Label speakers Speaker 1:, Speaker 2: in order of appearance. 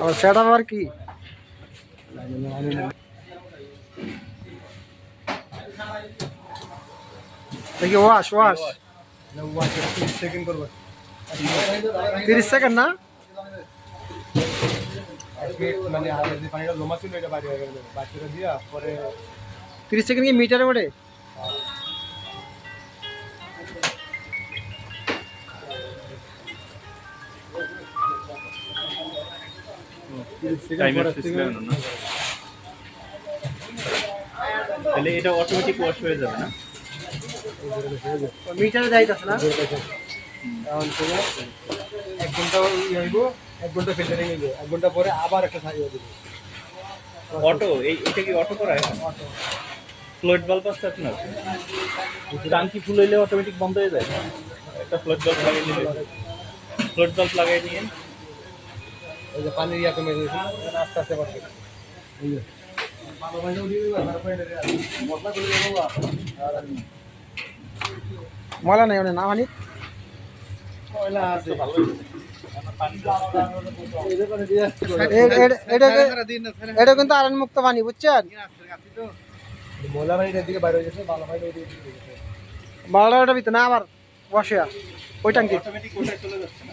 Speaker 1: আর সেটা আবার কি দেখি ওয়াশ ওয়াশ
Speaker 2: 30 সেকেন্ড করবো
Speaker 1: 30 সেকেন্ড না
Speaker 2: মানে আর যে পানিটা জমা ছিল এটা বাইরে হয়ে গেল বাকিটা দিয়া পরে
Speaker 1: 30 সেকেন্ড কি মিটারে ওঠে?
Speaker 2: 30 সেকেন্ড পরে না তাহলে এটা অটোমেটিক ওয়াশ হয়ে যাবে না
Speaker 1: মিটারে যাইতাছে না
Speaker 2: এখন থেকে 1 ঘন্টা হইব 1 ঘন্টা ফিল্টারিং হইব 1 ঘন্টা পরে আবার একটা ছাড়িয়ে দিব অটো এটা কি অটো করা এখন অটো ফ্লোট বাল্ব আছে আপনার টাঙ্কি ফুল হইলে অটোমেটিক বন্ধ হয়ে যায় একটা ফ্লোট বাল্ব লাগিয়ে দিলে ফ্লোট বাল্ব লাগিয়ে দিয়ে এই যে পানির ইয়া কমে গেছে আস্তে আস্তে বাড়বে এই যে ভালো পানিটা উঠিয়ে দিবা তারপরে মশলা করে দেবো
Speaker 1: ময়লা নেই ওনে না মানে
Speaker 2: ময়লা আছে ভালো
Speaker 1: এটা কিন্তু আয়রন মুক্ত পানি বুঝছেন
Speaker 2: ময়লা পানিটার দিকে বাইরে হয়ে গেছে ভালো পানি ওই দিকে চলে গেছে
Speaker 1: 12টার ভিতরে না আবার বসে ওই ট্যাঙ্কি
Speaker 2: অটোমেটিক ওটাই চলে যাচ্ছে না